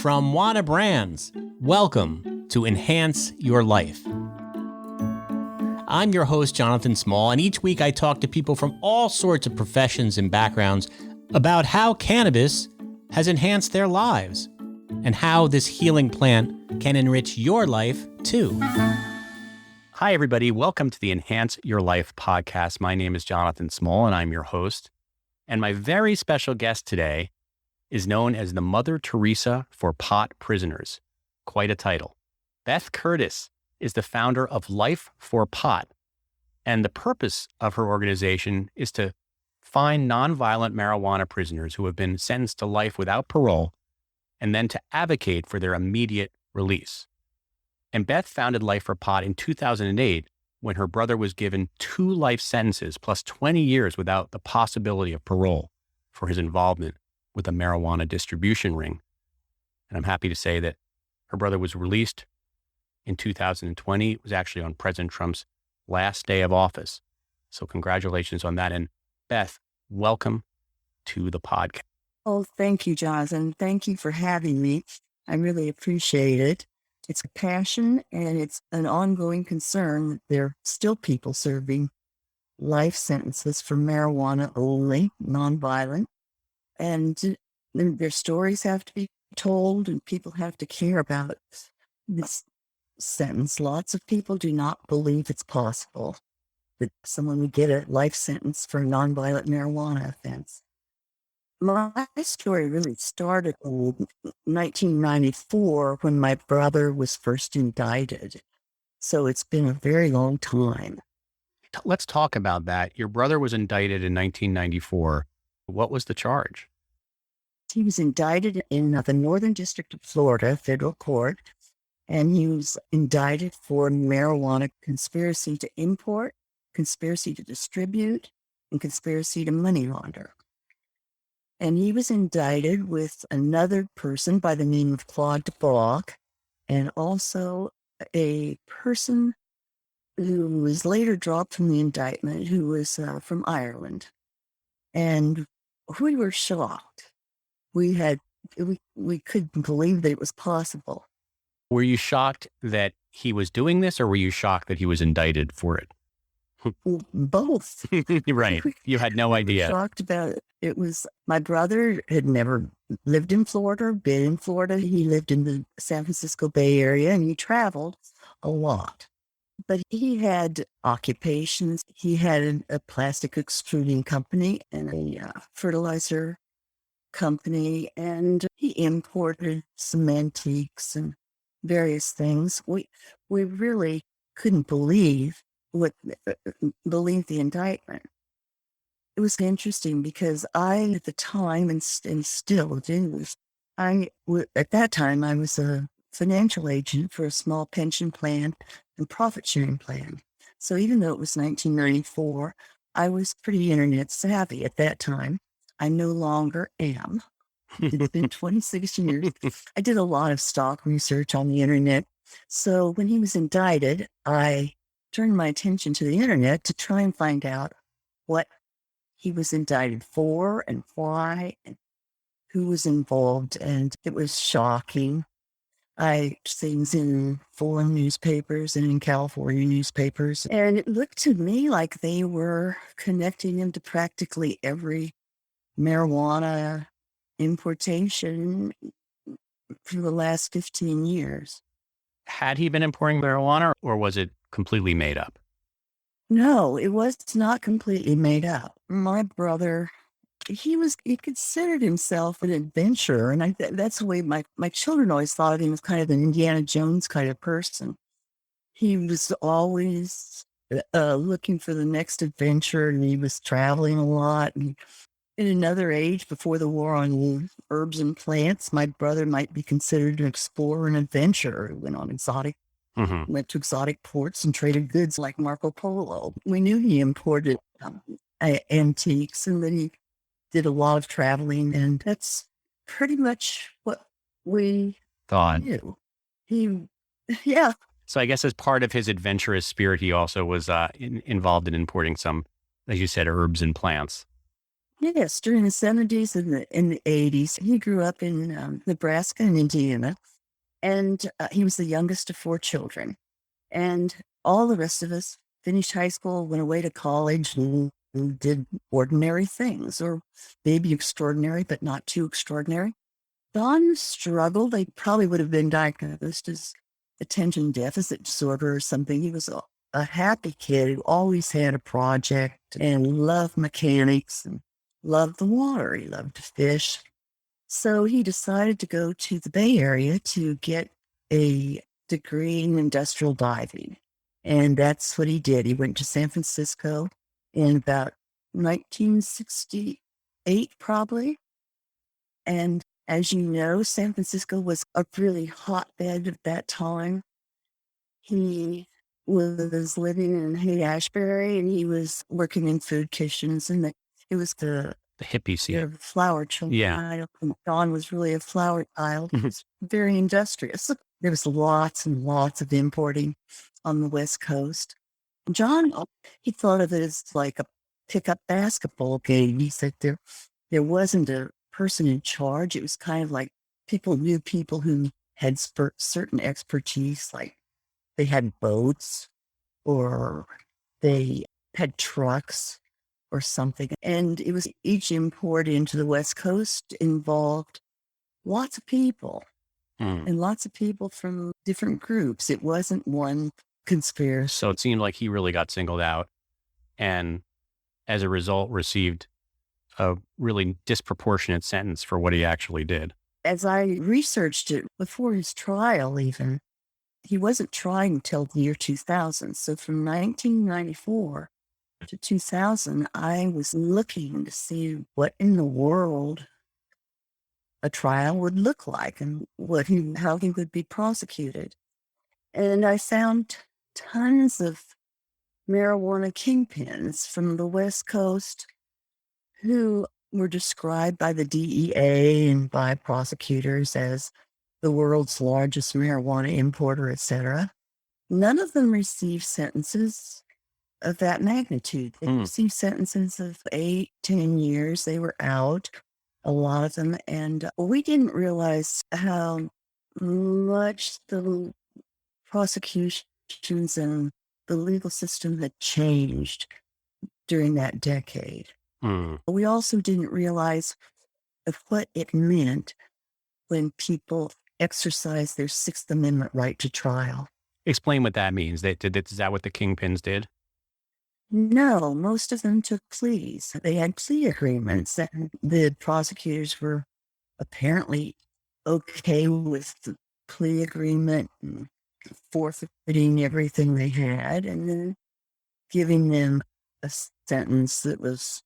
From Wana Brands, welcome to Enhance Your Life. I'm your host, Jonathan Small, and each week I talk to people from all sorts of professions and backgrounds about how cannabis has enhanced their lives and how this healing plant can enrich your life too. Hi, everybody. Welcome to the Enhance Your Life podcast. My name is Jonathan Small, and I'm your host. And my very special guest today is known as the Mother Teresa for pot prisoners. Quite a title. Beth Curtis is the founder of Life for Pot, and the purpose of her organization is to find nonviolent marijuana prisoners who have been sentenced to life without parole, and then to advocate for their immediate release. And Beth founded Life for Pot in 2008 when her brother was given 2 life sentences plus 20 years without the possibility of parole for his involvement with a marijuana distribution ring. And I'm happy to say that her brother was released in 2020. It was actually on President Trump's last day of office. So congratulations on that. And Beth, welcome to the podcast. Oh, thank you, Jonathan. Thank you for having me. I really appreciate it. It's a passion and it's an ongoing concern that there are still people serving life sentences for marijuana only, nonviolent. And their stories have to be told and people have to care about this sentence. Lots of people do not believe it's possible that someone would get a life sentence for a nonviolent marijuana offense. My story really started in 1994 when my brother was first indicted. So it's been a very long time. Let's talk about that. Your brother was indicted in 1994. What was the charge? He was indicted in the Northern District of Florida federal court, and he was indicted for marijuana conspiracy to import, conspiracy to distribute, and conspiracy to money launder. And he was indicted with another person by the name of Claude DeBach, and also a person who was later dropped from the indictment, who was from Ireland. And we were shocked. We couldn't believe that it was possible. Were you shocked that he was doing this, or were you shocked that he was indicted for it? Both. Right. You had no idea. Shocked about it. It was, my brother had never lived in Florida, been in Florida. He lived in the San Francisco Bay Area and he traveled a lot. But he had occupations. He had a plastic extruding company and a fertilizer company, and he imported some antiques and various things. We really couldn't believe the indictment. It was interesting because I, at the time, and still do, at that time, I was a financial agent for a small pension plan and profit sharing plan. So even though it was 1994, I was pretty internet savvy at that time. I no longer am. It's been 26 years. I did a lot of stock research on the internet. So when he was indicted, I turned my attention to the internet to try and find out what he was indicted for and why and who was involved. And it was shocking. I things in foreign newspapers and in California newspapers. And it looked to me like they were connecting him to practically every marijuana importation for the last 15 years. Had he been importing marijuana, or was it completely made up? No, it was not completely made up. My brother, he considered himself an adventurer. And that's the way my children always thought of him as kind of an Indiana Jones kind of person. He was always looking for the next adventure, and he was traveling a lot. And in another age, before the war on herbs and plants, my brother might be considered an explorer and adventurer who went to exotic ports and traded goods like Marco Polo. We knew he imported antiques and that he did a lot of traveling, and that's pretty much what we thought. Knew. Yeah. So I guess as part of his adventurous spirit, he also was involved in importing some, as you said, herbs and plants. Yes, during the 70s and in the 80s, he grew up in Nebraska and Indiana, and he was the youngest of four children. And all the rest of us finished high school, went away to college, and did ordinary things, or maybe extraordinary, but not too extraordinary. Don struggled. They probably would have been diagnosed as attention deficit disorder or something. He was a happy kid who always had a project and loved mechanics and loved the water. He loved to fish. So he decided to go to the Bay Area to get a degree in industrial diving. And that's what he did. He went to San Francisco in about 1968, probably. And as you know, San Francisco was a really hotbed at that time. He was living in Haight-Ashbury, and he was working in food kitchens, and it was the hippie scene. flower child. Yeah. Don was really a flower child. He was very industrious. There was lots and lots of importing on the West Coast. John, he thought of it as like a pickup basketball game. He said there wasn't a person in charge. It was kind of like people knew people who had certain expertise, like they had boats or they had trucks or something. And it was each import into the West Coast involved lots of people and lots of people from different groups. It wasn't one conspiracy. So it seemed like he really got singled out and as a result received a really disproportionate sentence for what he actually did. As I researched it before his trial, even, he wasn't tried until the year 2000. So from 1994 to 2000, I was looking to see what in the world a trial would look like and how he would be prosecuted. And I found tons of marijuana kingpins from the West Coast who were described by the DEA and by prosecutors as the world's largest marijuana importer, etc. None of them received sentences of that magnitude. They received sentences of 8, 10 years. They were out, a lot of them. And we didn't realize how much the prosecutions and the legal system had changed during that decade. We also didn't realize of what it meant when people exercise their Sixth Amendment right to trial. Explain what that means. Is that what the kingpins did? No, most of them took pleas. They had plea agreements, and the prosecutors were apparently okay with the plea agreement and forfeiting everything they had and then giving them a sentence that was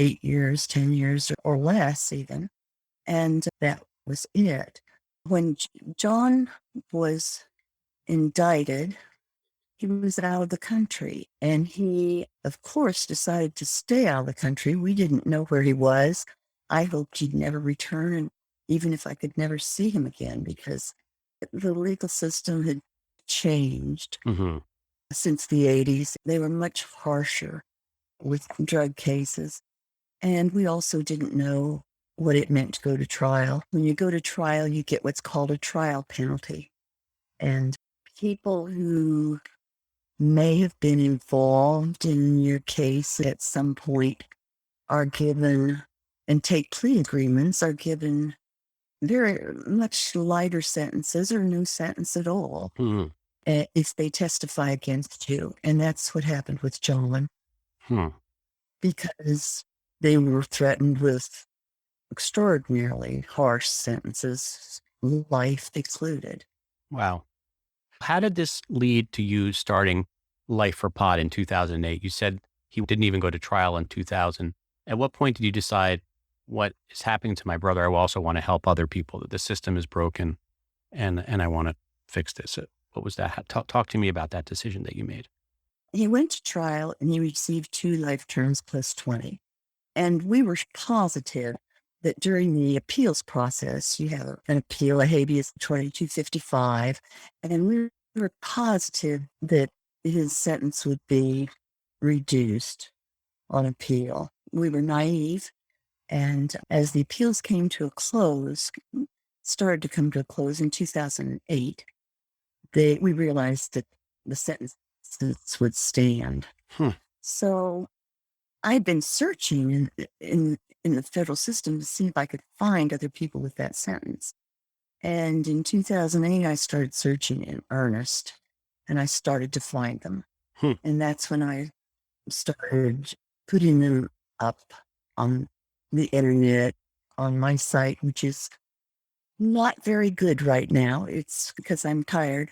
8 years, 10 years, or less even. And that was it. When John was indicted, he was out of the country. And he, of course, decided to stay out of the country. We didn't know where he was. I hoped he'd never return, and even if I could never see him again, because the legal system had changed since the 80s. They were much harsher with drug cases. And we also didn't know what it meant to go to trial. When you go to trial, you get what's called a trial penalty. And people who may have been involved in your case at some point are given, and take plea agreements, are given very much lighter sentences or no sentence at all if they testify against you. And that's what happened with John. Because they were threatened with extraordinarily harsh sentences, life excluded. Wow. How did this lead to you starting Life for Pot in 2008? You said he didn't even go to trial in 2000. At what point did you decide, what is happening to my brother? I also want to help other people, that the system is broken and I want to fix this. What was that? Talk to me about that decision that you made. He went to trial and he received 2 life terms plus 20. And we were positive that during the appeals process, you have an appeal, a habeas 2255, and we were positive that his sentence would be reduced on appeal. We were naive. And as the appeals came to a close, started to come to a close in 2008, we realized that the sentences would stand. So I'd been searching in the federal system to see if I could find other people with that sentence. And in 2008, I started searching in earnest, and I started to find them. And that's when I started putting them up on the internet, on my site, which is not very good right now. It's because I'm tired,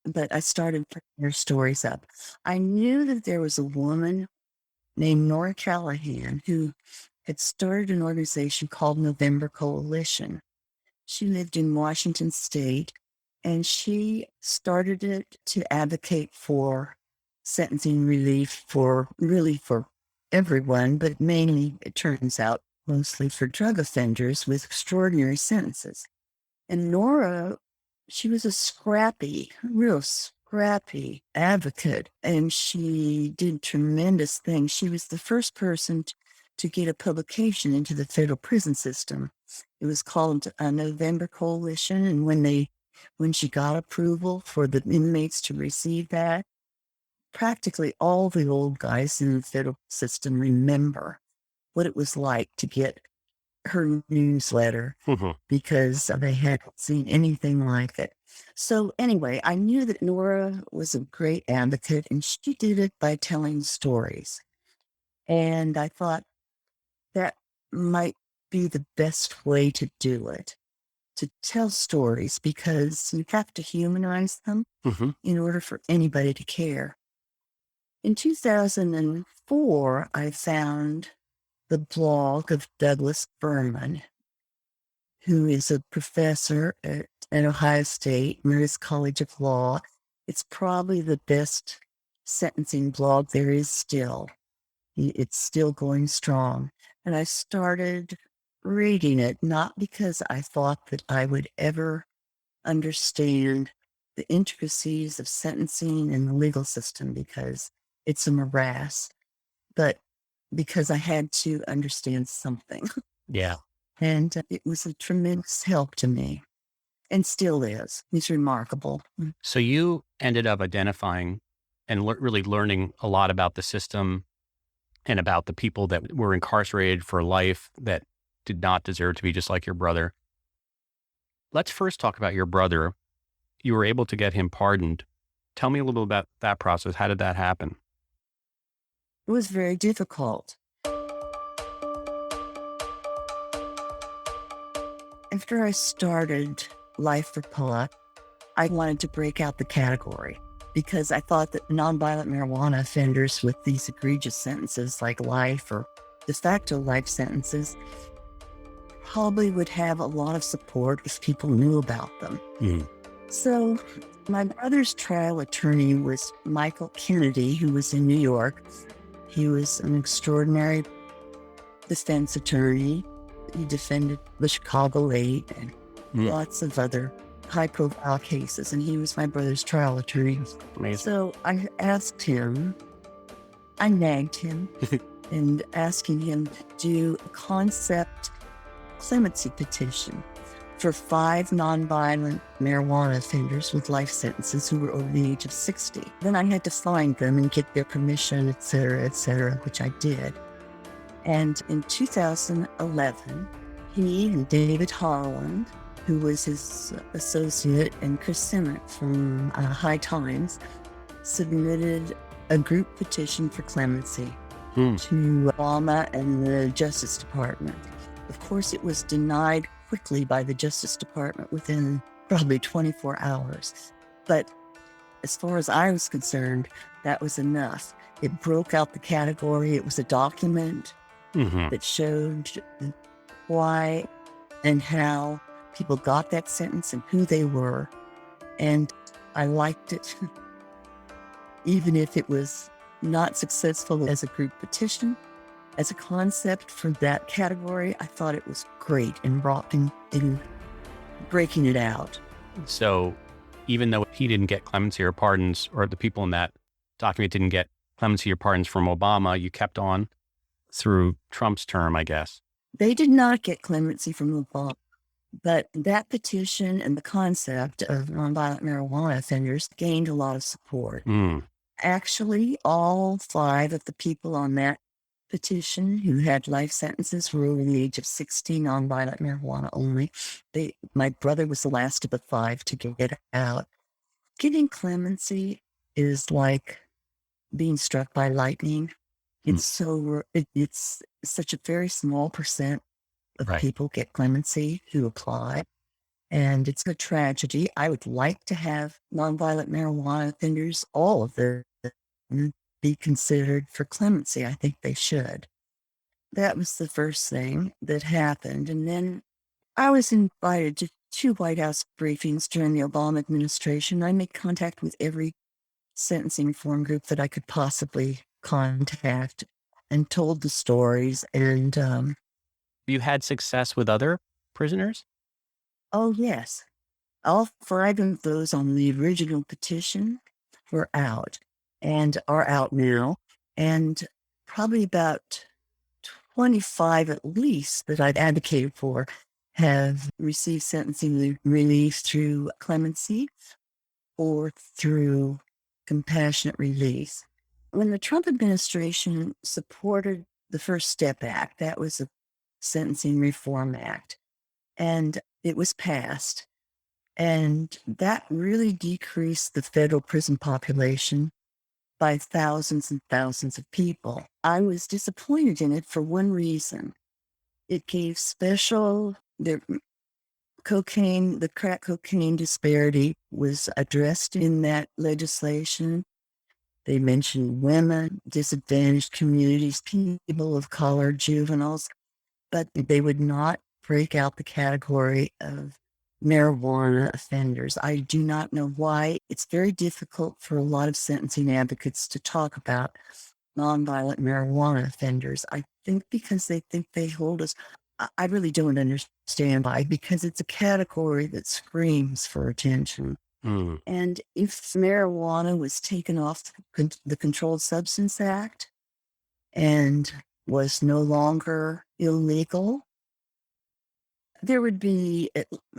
but I started putting their stories up. I knew that there was a woman named Nora Callahan who had started an organization called November Coalition. She lived in Washington State, and she started it to advocate for sentencing relief for everyone, but mainly, it turns out, mostly for drug offenders with extraordinary sentences. And Nora, she was a real scrappy advocate, and she did tremendous things. She was the first person to get a publication into the federal prison system. It was called November Coalition, and when she got approval for the inmates to receive that, practically all the old guys in the federal system remember what it was like to get her newsletter because they hadn't seen anything like it. So anyway, I knew that Nora was a great advocate, and she did it by telling stories. And I thought that might be the best way to do it, to tell stories, because you have to humanize them in order for anybody to care. In 2004, I found the blog of Douglas Berman, who is a professor at Ohio State, Marist College of Law. It's probably the best sentencing blog there is still. It's still going strong. And I started reading it, not because I thought that I would ever understand the intricacies of sentencing and the legal system, because it's a morass, but because I had to understand something. Yeah. And it was a tremendous help to me, and still is. He's remarkable. So you ended up identifying and really learning a lot about the system and about the people that were incarcerated for life that did not deserve to be, just like your brother. Let's first talk about your brother. You were able to get him pardoned. Tell me a little about that process. How did that happen? It was very difficult. After I started Life for Paula, I wanted to break out the category, because I thought that nonviolent marijuana offenders with these egregious sentences like life or de facto life sentences probably would have a lot of support if people knew about them. So my brother's trial attorney was Michael Kennedy, who was in New York. He was an extraordinary defense attorney. He defended the Chicago 8 and lots of other high-profile cases, and he was my brother's trial attorney. Amazing. So I nagged him and asking him to do a concept clemency petition for 5 nonviolent marijuana offenders with life sentences who were over the age of 60. Then I had to find them and get their permission, et cetera, which I did. And in 2011, he and David Harland, who was his associate, and Chris Simmett from High Times, submitted a group petition for clemency to Obama and the Justice Department. Of course, it was denied quickly by the Justice Department within probably 24 hours. But as far as I was concerned, that was enough. It broke out the category. It was a document that showed why and how people got that sentence and who they were. And I liked it. Even if it was not successful as a group petition, as a concept for that category, I thought it was great in breaking it out. So even though he didn't get clemency or pardons, or the people in that document didn't get clemency or pardons from Obama, you kept on through Trump's term, I guess. They did not get clemency from the law, but that petition and the concept of nonviolent marijuana offenders gained a lot of support. Actually, all 5 of the people on that petition who had life sentences were over the age of 16, nonviolent marijuana only. My brother was the last of the 5 to get out. Getting clemency is like being struck by lightning. It's it's such a very small percent of people get clemency who apply. And it's a tragedy. I would like to have nonviolent marijuana offenders, all of them, be considered for clemency. I think they should. That was the first thing that happened. And then I was invited to 2 White House briefings during the Obama administration. I made contact with every sentencing reform group that I could possibly contact and told the stories. And You had success with other prisoners? oh, yes, all 5 of those on the original petition were out and are out now. And probably about 25 at least that I've advocated for have received sentencing relief through clemency or through compassionate release. When the Trump administration supported the First Step Act, that was a sentencing reform act, and it was passed. And that really decreased the federal prison population by thousands and thousands of people. I was disappointed in it for one reason. It gave the crack cocaine disparity was addressed in that legislation. They mentioned women, disadvantaged communities, people of color, juveniles, but they would not break out the category of marijuana offenders. I do not know why. It's very difficult for a lot of sentencing advocates to talk about nonviolent marijuana offenders. I think because they think they hold us. I really don't understand why, because it's a category that screams for attention. And if marijuana was taken off the Controlled Substance Act and was no longer illegal, there would be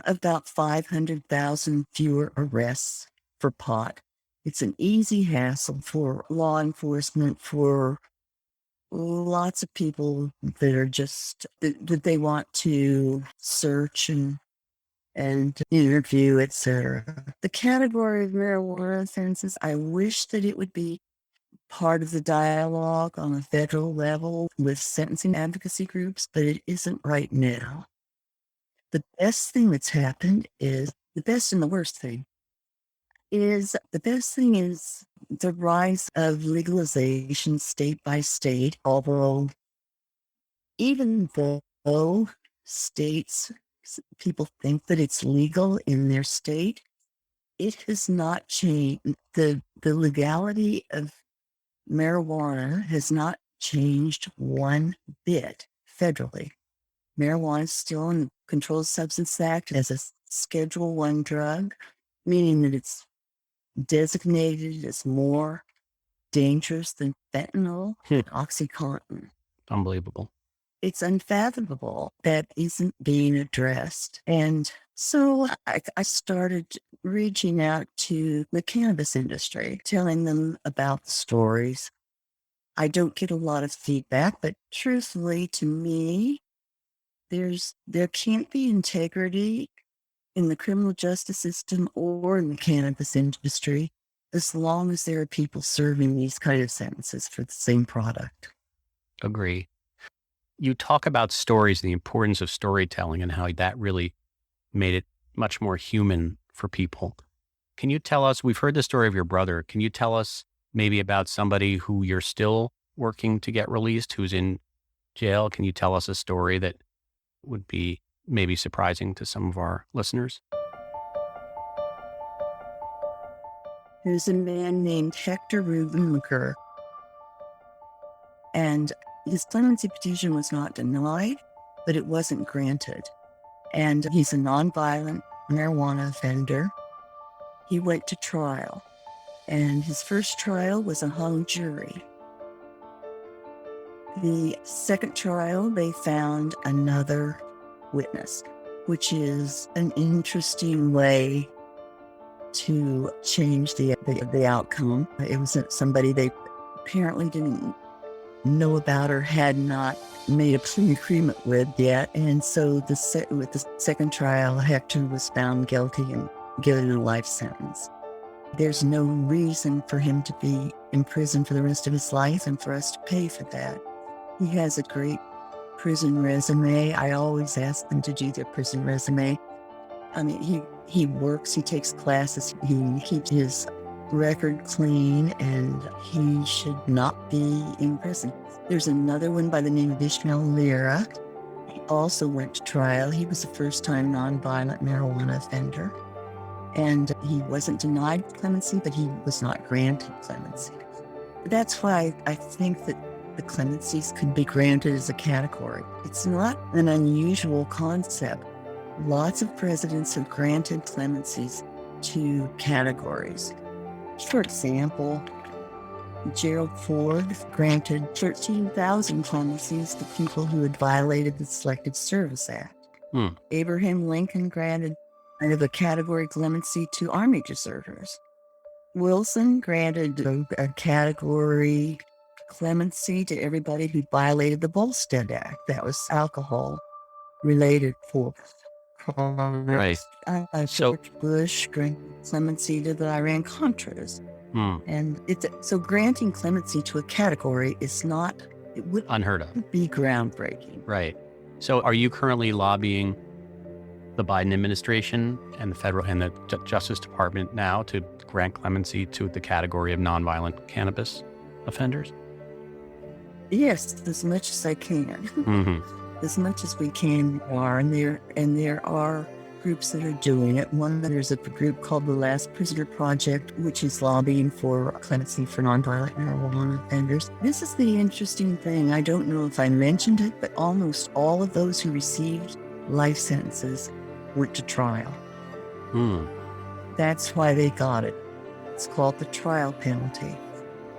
about 500,000 fewer arrests for pot. It's an easy hassle for law enforcement, for lots of people that are just, that they want to search and interview, etc. The category of marijuana offenses, I wish that it would be part of the dialogue on a federal level with sentencing advocacy groups, but it isn't right now. The best thing that's happened is, the best and the worst thing is, the best thing is the rise of legalization state by state, although even though people think that it's legal in their state, it has not changed. The legality of marijuana has not changed one bit federally. Marijuana is still in the Controlled Substance Act as a Schedule I drug, meaning that it's designated as more dangerous than fentanyl and OxyContin. Unbelievable. It's unfathomable that isn't being addressed. And so I started reaching out to the cannabis industry, telling them about the stories. I don't get a lot of feedback, but truthfully, to me, there can't be integrity in the criminal justice system or in the cannabis industry as long as there are people serving these kind of sentences for the same product. Agree. You talk about stories, the importance of storytelling, and how that really made it much more human for people. Can you tell us, we've heard the story of your brother. Can you tell us maybe about somebody who you're still working to get released, who's in jail? Can you tell us a story that would be maybe surprising to some of our listeners? There's a man named Hector Ruben, and his clemency petition was not denied, but it wasn't granted. And he's a nonviolent marijuana offender. He went to trial, and his first trial was a hung jury. The second trial, they found another witness, which is an interesting way to change the outcome. It was somebody they apparently didn't know about or had not made a plea agreement with yet. And so with the second trial, Hector was found guilty and given a life sentence. There's no reason for him to be in prison for the rest of his life and for us to pay for that. He has a great prison resume. I always ask them to do their prison resume. I mean, he works, he takes classes, he keeps his record clean, and he should not be in prison. There's another one by the name of Ishmael Lira. He also went to trial. He was a first-time nonviolent marijuana offender. And he wasn't denied clemency, but he was not granted clemency. That's why I think that the clemencies could be granted as a category. It's not an unusual concept. Lots of presidents have granted clemencies to categories. For example, Gerald Ford granted 13,000 clemencies to people who had violated the Selective Service Act. Abraham Lincoln granted kind of a category clemency to Army deserters. Wilson granted a category clemency to everybody who violated the Volstead Act. That was alcohol-related for Right. George Bush granted clemency to the Iran-Contras. And so granting clemency to a category is not, it would Unheard of. be groundbreaking. Right. So are you currently lobbying the Biden administration and the federal and the Justice Department now to grant clemency to the category of nonviolent cannabis offenders? Yes, as much as I can. As much as we can are, and there are groups that are doing it. There's a group called the Last Prisoner Project, which is lobbying for clemency for nonviolent marijuana offenders. This is the interesting thing. I don't know if I mentioned it, but almost all of those who received life sentences went to trial. That's why they got it. It's called the trial penalty.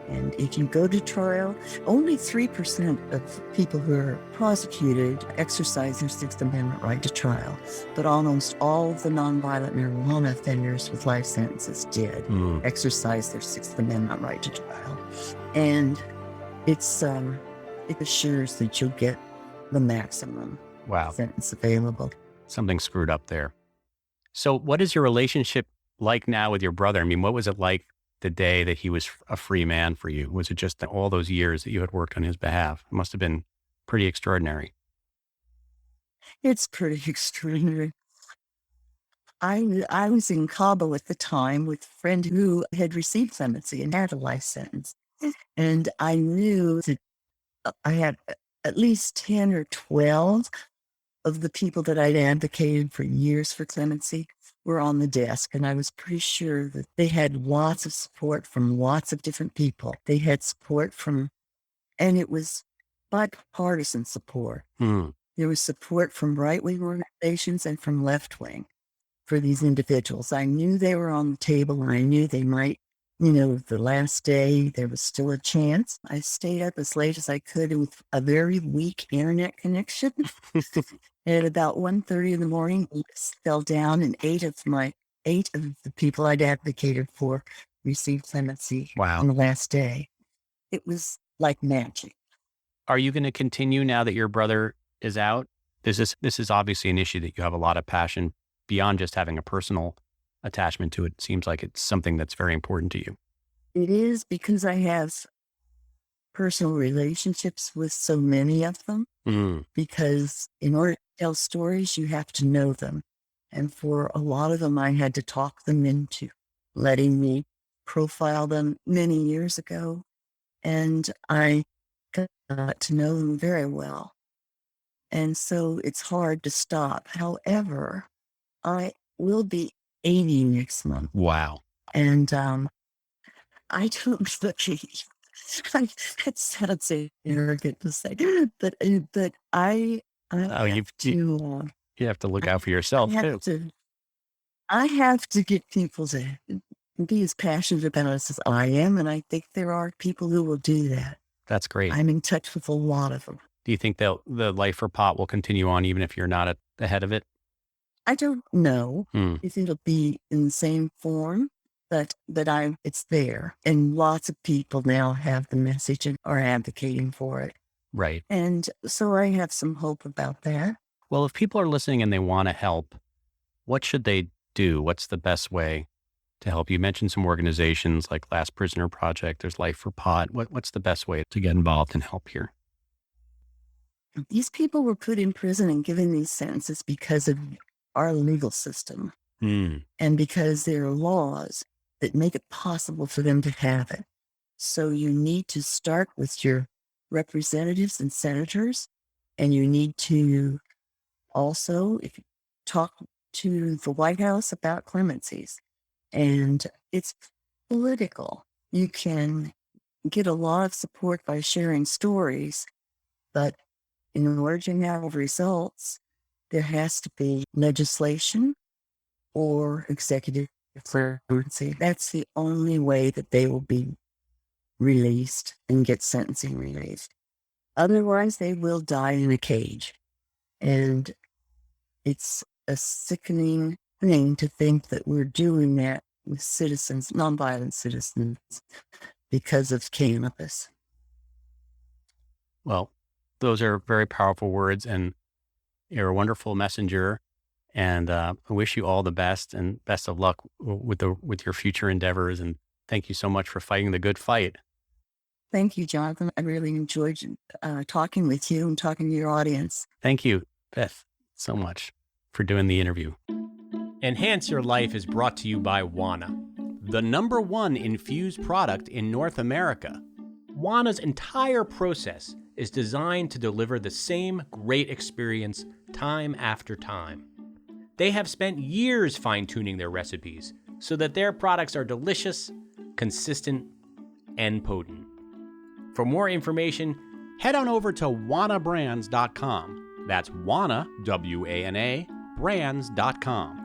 And if you go to trial, only 3% of people who are prosecuted exercise their Sixth Amendment right to trial. But almost all of the nonviolent marijuana offenders with life sentences did exercise their Sixth Amendment right to trial. And it assures that you'll get the maximum sentence available. Something screwed up there. So what is your relationship like now with your brother? I mean, what was it like the day that he was a free man for you? Was it just all those years that you had worked on his behalf? It must have been pretty extraordinary. It's pretty extraordinary. I was in Cabo at the time with a friend who had received clemency and had a life sentence. And I knew that I had at least 10 or 12 of the people that I'd advocated for years for clemency were on the desk. And I was pretty sure that they had lots of support from lots of different people. They had support and it was bipartisan support. There was support from right-wing organizations and from left-wing for these individuals. I knew they were on the table, and I knew they might, the last day, there was still a chance. I stayed up as late as I could with a very weak internet connection. At about 1:30 in the morning, I fell down, and eight of the people I'd advocated for received clemency on the last day. It was like magic. Are you going to continue now that your brother is out? This is obviously an issue that you have a lot of passion beyond just having a personal attachment to. It seems like it's something that's very important to you. It is, because I have personal relationships with so many of them. Because in order to tell stories, you have to know them. And for a lot of them, I had to talk them into letting me profile them many years ago. And I got to know them very well. And so it's hard to stop. However, I will be 80 next month. Wow. And I don't believe, it sounds arrogant to say, but you have to look out for yourself too. I have to get people to be as passionate about us as I am, and I think there are people who will do that. That's great. I'm in touch with a lot of them. Do you think the Life for Pot will continue on even if you're not at the head of it? I don't know if it'll be in the same form, but it's there. And lots of people now have the message and are advocating for it. Right. And so I have some hope about that. Well, if people are listening and they want to help, what should they do? What's the best way to help? You mentioned some organizations like Last Prisoner Project. There's Life for Pot. What's the best way to get involved and help here? These people were put in prison and given these sentences because of our legal system and because there are laws that make it possible for them to have it. So you need to start with your representatives and senators, and you need to also talk to the White House about clemencies. And it's political. You can get a lot of support by sharing stories, but in order to have results, there has to be legislation or executive clemency. That's the only way that they will be released and get sentencing relief. Otherwise, they will die in a cage. And it's a sickening thing to think that we're doing that with citizens, nonviolent citizens, because of cannabis. Well, those are very powerful words, and you're a wonderful messenger. And I wish you all the best and best of luck with your future endeavors. And thank you so much for fighting the good fight. Thank you, Jonathan. I really enjoyed talking with you and talking to your audience. Thank you, Beth, so much for doing the interview. Enhance Your Life is brought to you by Wana, the #1 infused product in North America. Wana's entire process is designed to deliver the same great experience time after time. They have spent years fine-tuning their recipes so that their products are delicious, consistent, and potent. For more information, head on over to wanabrands.com. That's Wana, W-A-N-A, brands.com.